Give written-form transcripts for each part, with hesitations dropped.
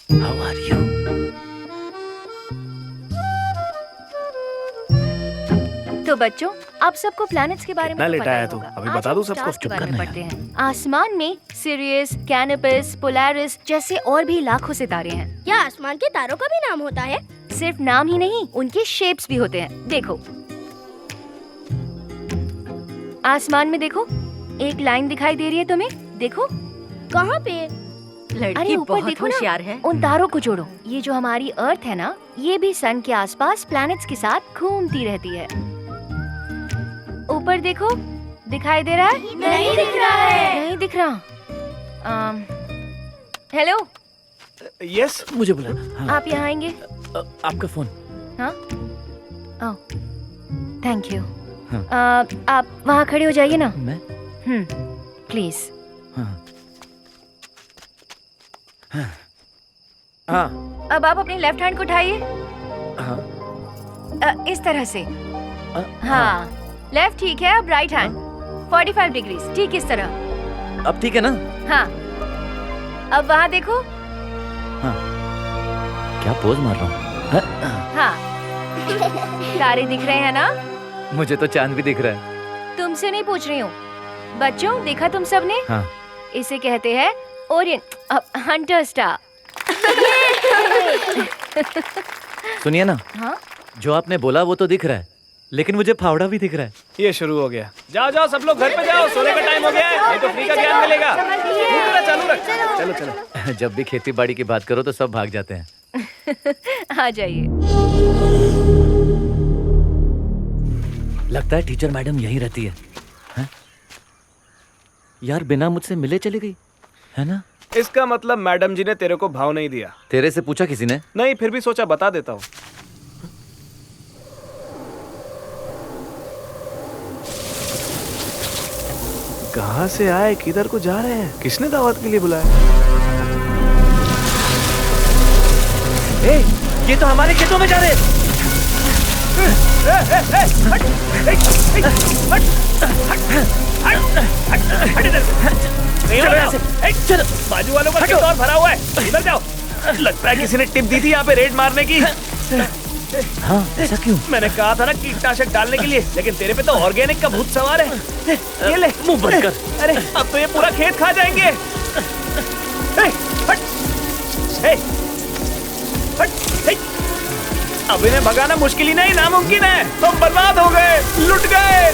How are you? तो बच्चों, आप सबको प्लैनेट्स के बारे में कितना तो लेटा पता ही है तू? होगा। अभी आज बता हम दूं सबको? स्टार्स के चुप बारे में करना पढ़ते हैं। आसमान में सिरियस, कैनोपस, पोलारिस जैसे और भी लाखों सितारे हैं। क्या आसमान के तारों का भी नाम होता है? सिर्फ नाम ही नहीं, उनके शेप्स भी होते हैं। देखो, आसमान में देखो, एक लाइन दिखाई दे रही है तुम्हें? देखो, कहाँ पे? अरे लड़की ऊपर बहुत देखो ना, होशियार है। उन तारों को जोड़ो। ये जो हमारी अर्थ है ना, ये भी सन के आसपास प्लैनेट्स के साथ घूमती रहती है। ऊपर देखो, दिखाई दे रहा है? नहीं दिख रहा है। नहीं दिख रहा। हेलो, यस, मुझे बुलाना। हाँ, आप यहाँ आएंगे? आपका फोन। हाँ, ओह, थैंक यू। हाँ। आप वहाँ खड़े हो जाइए ना। मैं? प्लीज। हाँ। हाँ। अब आप अपनी लेफ्ट हैंड को उठाइए। हाँ। इस तरह से। हाँ, लेफ्ट ठीक है, अब राइट हैंड 45 डिग्रीज, ठीक इस तरह। अब ठीक है ना? हाँ, अब वहाँ देखो। हाँ। क्या पोज मार रहा हूँ? हाँ, तारे दिख रहे हैं ना? मुझे तो चांद भी दिख रहा है। तुमसे नहीं पूछ रही हूँ। बच्चों, देखा तुम सबने? हाँ। इसे कहते हैं ओरियन हंटर स्टार। सुनिए ना, हाँ? जो आपने बोला वो तो दिख रहा है, लेकिन मुझे फावड़ा भी दिख रहा है। ये शुरू हो गया। जाओ जाओ सब लोग घर पे जाओ, सोने का टाइम हो गया है, नहीं तो फ्री का ज्ञान मिलेगा। पूरा चालू रख। चलो चलो। जब भी खेती बाड़ी की बात करो तो सब भाग जाते हैं। आ जाइए। लगता है टीचर मैडम यहीं रहती है? यार बिना मुझसे मिले चली गई है ना? इसका मतलब मैडम जी ने तेरे को भाव नहीं दिया। तेरे से पूछा किसी ने? नहीं, फिर भी सोचा बता देता हूँ। कहाँ से आए, किधर को जा रहे हैं, किसने दावत के लिए बुलाया? ए, ये तो हमारे खेतों में जा रहे हैं। चलो, बाजू वालों का खेत और भरा हुआ है, इधर जाओ। लगता है किसी ने टिप दी थी यहाँ पे रेड मारने की। हाँ, ऐसा क्यों? मैंने कहा था ना कीटनाशक डालने के लिए, लेकिन तेरे पे तो ऑर्गेनिक का भूत सवार है। ये ले, मुंह बंद कर। अरे अब तो ये पूरा खेत खा जाएंगे। हट, हट। अब इन्हें भगाना मुश्किल ही नहीं, नामुमकिन है। तुम बर्बाद हो गए, लुट गए।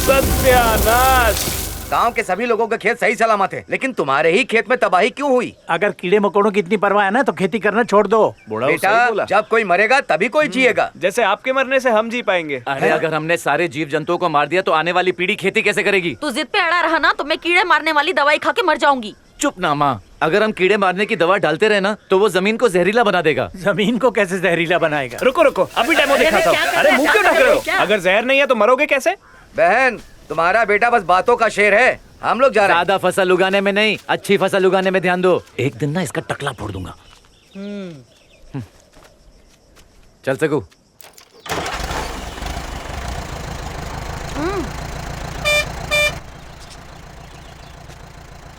सत्यानाश। गांव के सभी लोगों के खेत सही सलामत है, लेकिन तुम्हारे ही खेत में तबाही क्यों हुई? अगर कीड़े मकोड़ों की इतनी परवाह है ना तो खेती करना छोड़ दो। बेटा, जब कोई मरेगा तभी कोई जिएगा। जैसे आपके मरने से हम जी पाएंगे। अरे अगर हमने सारे जीव जंतुओं को मार दिया तो आने वाली पीढ़ी खेती कैसे करेगी? तू जिद पे अड़ा रहा ना तो मैं कीड़े मारने वाली दवाई खा के मर जाऊंगी। चुप ना माँ, अगर हम कीड़े मारने की दवा डालते रहे ना तो वो जमीन को जहरीला बना देगा। जमीन को कैसे जहरीला बनाएगा? रुको रुको, अभी डेमो दिखाता हूँ। अरे मुंह क्यों ढक रहे हो? अगर जहर नहीं है तो मरोगे कैसे? बहन, तुम्हारा बेटा बस बातों का शेर है। हम लोग जा रहे हैं। ज्यादा फसल उगाने में नहीं, अच्छी फसल उगाने में ध्यान दो। एक दिन ना इसका टकला फोड़ दूंगा। चल सकू।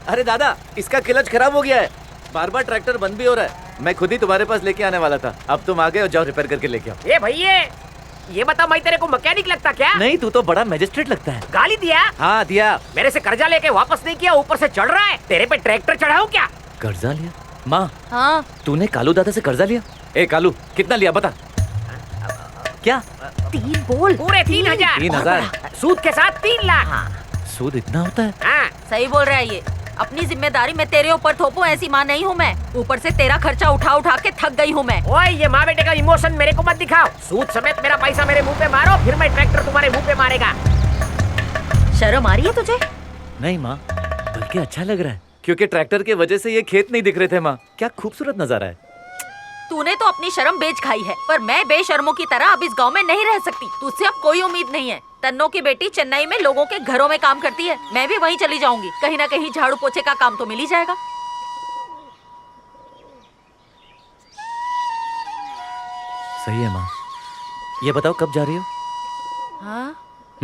अरे दादा, इसका क्लच खराब हो गया है, बार बार ट्रैक्टर बंद भी हो रहा है। मैं खुद ही तुम्हारे पास लेके आने वाला था, अब तुम आ गए और जाओ रिपेयर करके लेके आओ। ए भैया, ये बता, मैं तेरे को मैकेनिक लगता क्या? नहीं, तू तो बड़ा मैजिस्ट्रेट लगता है। गाली दिया? हाँ दिया। मेरे से कर्जा लेके वापस नहीं किया, ऊपर से चढ़ रहा है। तेरे पे ट्रैक्टर चढ़ाऊं क्या? कर्जा लिया? माँ, हाँ, तूने कालू दादा से कर्जा लिया? ए कालू, कितना लिया बता। क्या? 3 बोल। पूरे 3,000। 3,000? सूद के साथ 3 लाख। सूद इतना होता है? हाँ, सही बोल रहा है ये। अपनी जिम्मेदारी मैं तेरे ऊपर थोपूं ऐसी माँ नहीं हूँ मैं। ऊपर से तेरा खर्चा उठा उठा के थक गई हूँ मैं। ओए, ये माँ बेटे का इमोशन मेरे को मत दिखाओ। सूद समेत मेरा पैसा मेरे मुंह पे मारो, फिर मैं ट्रैक्टर तुम्हारे मुंह पे मारेगा। शर्म आ रही है तुझे? नहीं माँ, बल्कि अच्छा लग रहा है, क्योंकि ट्रैक्टर की वजह से ये खेत नहीं दिख रहे थे। माँ, क्या खूबसूरत नजारा है। तूने तो अपनी शर्म बेच खाई है, पर मैं बेशर्मों की तरह अब इस गांव में नहीं रह सकती। तुझसे अब कोई उम्मीद नहीं है। तन्नो की बेटी चेन्नई में लोगों के घरों में काम करती है, मैं भी वहीं चली जाऊंगी। कहीं ना कहीं झाड़ू पोछे का काम तो मिल ही जाएगा। सही है माँ। ये बताओ कब जा रही हो? हाँ,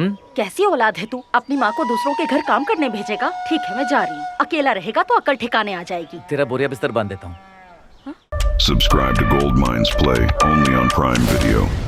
कैसी औलाद है तू? अपनी माँ को दूसरों के घर काम करने भेजेगा? ठीक है, मैं जा रही हूँ। अकेला रहेगा तो अक्ल ठिकाने आ जाएगी। तेरा बोरिया बिस्तर बांध देता हूँ। Subscribe to Gold Mines Play only on Prime Video.